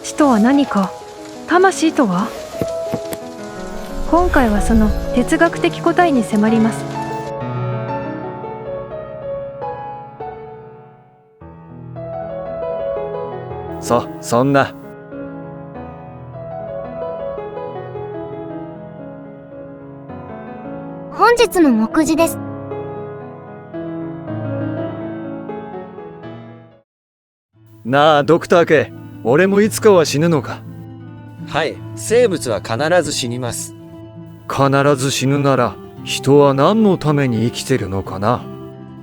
死とは何か、魂とは。今回はその哲学的答えに迫ります。そんな。本日の目次です。なあ、ドクター K、俺もいつかは死ぬのか。はい、生物は必ず死にます。必ず死ぬなら、人は何のために生きてるのかな。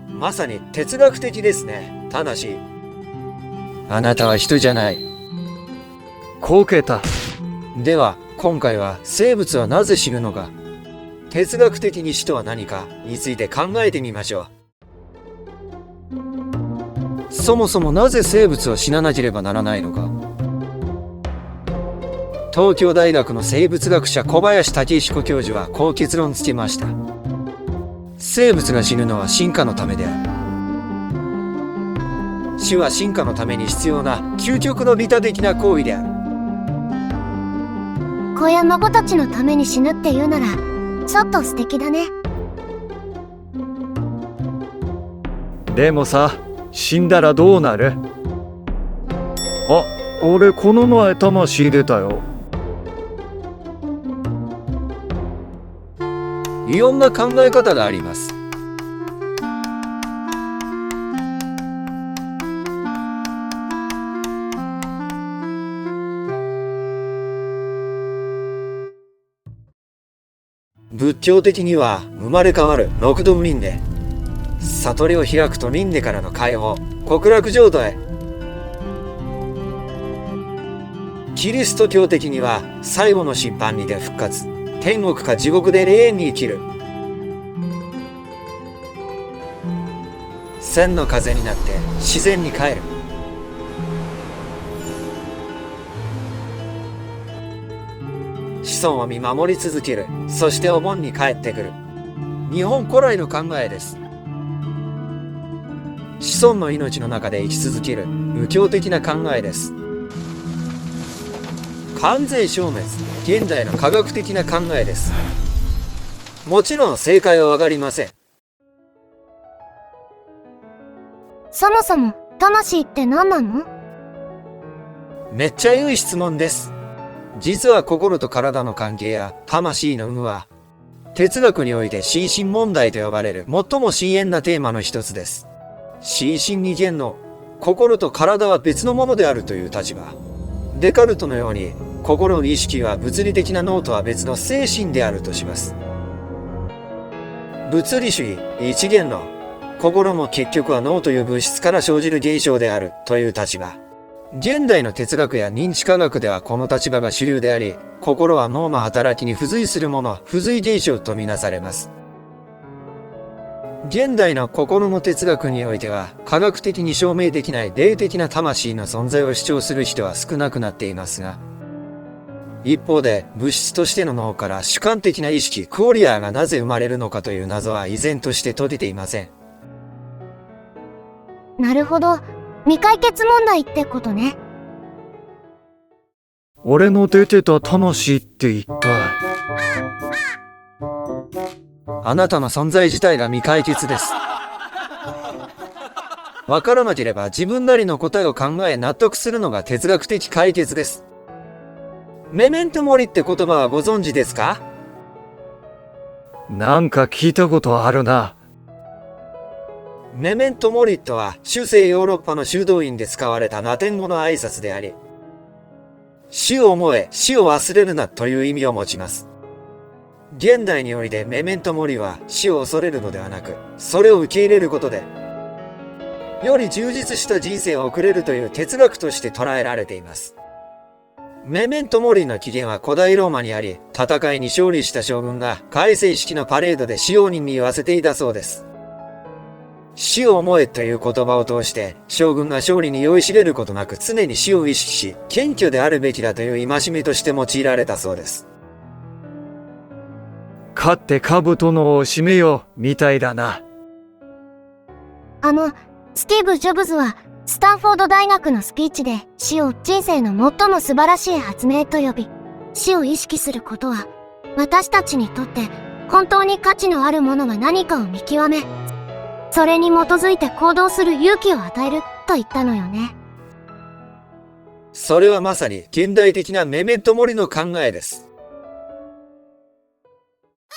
まさに哲学的ですね。ただし、あなたは人じゃない。こけた。では、今回は生物はなぜ死ぬのか、哲学的に死とは何かについて考えてみましょう。そもそもなぜ生物は死ななければならないのか。東京大学の生物学者小林武彦教授はこう結論付けました。生物が死ぬのは進化のためである。死は進化のために必要な究極の利他的な行為である。子や孫たちのために死ぬって言うなら、ちょっと素敵だね。でもさ、死んだらどうなる？あ、俺この前魂出たよ。いろんな考え方があります。仏教的には生まれ変わる六道輪廻、悟りを開くと輪廻からの解放、極楽浄土へ。キリスト教的には最後の審判にて復活、天国か地獄で永遠に生きる。千の風になって自然に帰る。子孫を見守り続ける。そしてお盆に帰ってくる。日本古来の考えです。子孫の命の中で生き続ける無教的な考えです。完全消滅、現代の科学的な考えです。もちろん正解はわかりません。そもそも魂って何なの？めっちゃ良い質問です。実は心と体の関係や魂の有無は、哲学において心身問題と呼ばれる最も深遠なテーマの一つです。心身二元の心と体は別のものであるという立場。デカルトのように心の意識は物理的な脳とは別の精神であるとします。物理主義一元論、心も結局は脳という物質から生じる現象であるという立場。現代の哲学や認知科学ではこの立場が主流であり、心は脳の働きに付随するもの、付随現象とみなされます。現代の心の哲学においては、科学的に証明できない霊的な魂の存在を主張する人は少なくなっていますが、一方で物質としての脳から主観的な意識、クオリアがなぜ生まれるのかという謎は依然として解けていません。なるほど。未解決問題ってことね。俺の出てた魂って一体。あなたの存在自体が未解決です。わからなければ自分なりの答えを考え納得するのが哲学的解決です。メメントモリって言葉はご存知ですか？なんか聞いたことあるな。メメントモリとは中世ヨーロッパの修道院で使われたラテン語の挨拶であり、死を思え、死を忘れるなという意味を持ちます。現代においてメメントモリは死を恐れるのではなく、それを受け入れることで、より充実した人生を送れるという哲学として捉えられています。メメントモリの起源は古代ローマにあり、戦いに勝利した将軍が開戦式のパレードで使用人に言わせていたそうです。死を思えという言葉を通して、将軍が勝利に酔いしれることなく常に死を意識し、謙虚であるべきだという戒めとして用いられたそうです。勝って兜のを締めよう、みたいだな。スティーブ・ジョブズはスタンフォード大学のスピーチで死を人生の最も素晴らしい発明と呼び、死を意識することは、私たちにとって本当に価値のあるものは何かを見極め、それに基づいて行動する勇気を与えると言ったのよね。それはまさに現代的なメメントモリの考えです。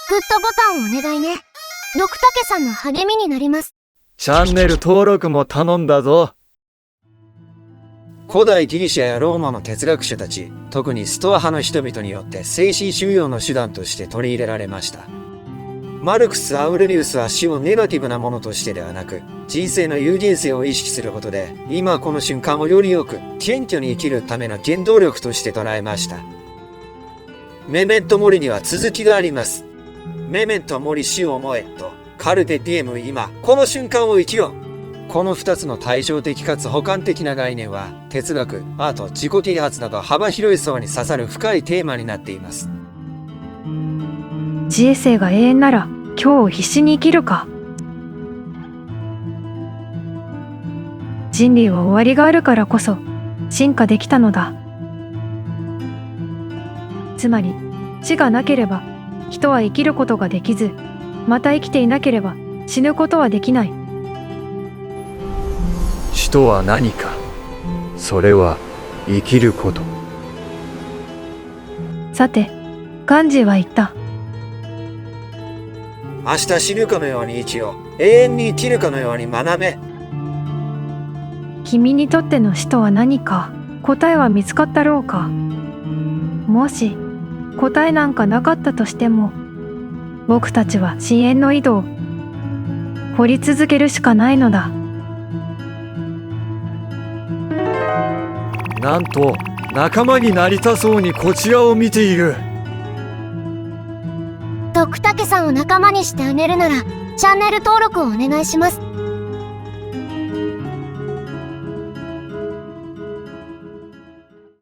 グッドボタンをお願いね。ドクタケさんの励みになります。チャンネル登録も頼んだぞ。古代ギリシャやローマの哲学者たち、特にストア派の人々によって精神修養の手段として取り入れられました。マルクス・アウレリウスは死をネガティブなものとしてではなく、人生の有限性を意識することで、今この瞬間をよりよく、謙虚に生きるための原動力として捉えました。メメントモリには続きがあります。メメントモリ死を思えと、カルテディエム今、この瞬間を生きよう。この2つの対照的かつ補完的な概念は、哲学、アート、自己啓発など幅広い層に刺さる深いテーマになっています。自衛性が永遠なら今日を必死に生きるか。人類は終わりがあるからこそ進化できたのだ。つまり死がなければ人は生きることができず、また生きていなければ死ぬことはできない。死とは何か。それは生きること。さて、ガンジーは言った。明日死ぬかのように生きよう。永遠に生きるかのように学べ。君にとっての死とは何か、答えは見つかったろうか。もし答えなんかなかったとしても、僕たちは深淵の井戸を掘り続けるしかないのだ。なんと仲間になりたそうにこちらを見ている。ドクタケさんを仲間にしてあげるなら、チャンネル登録をお願いします。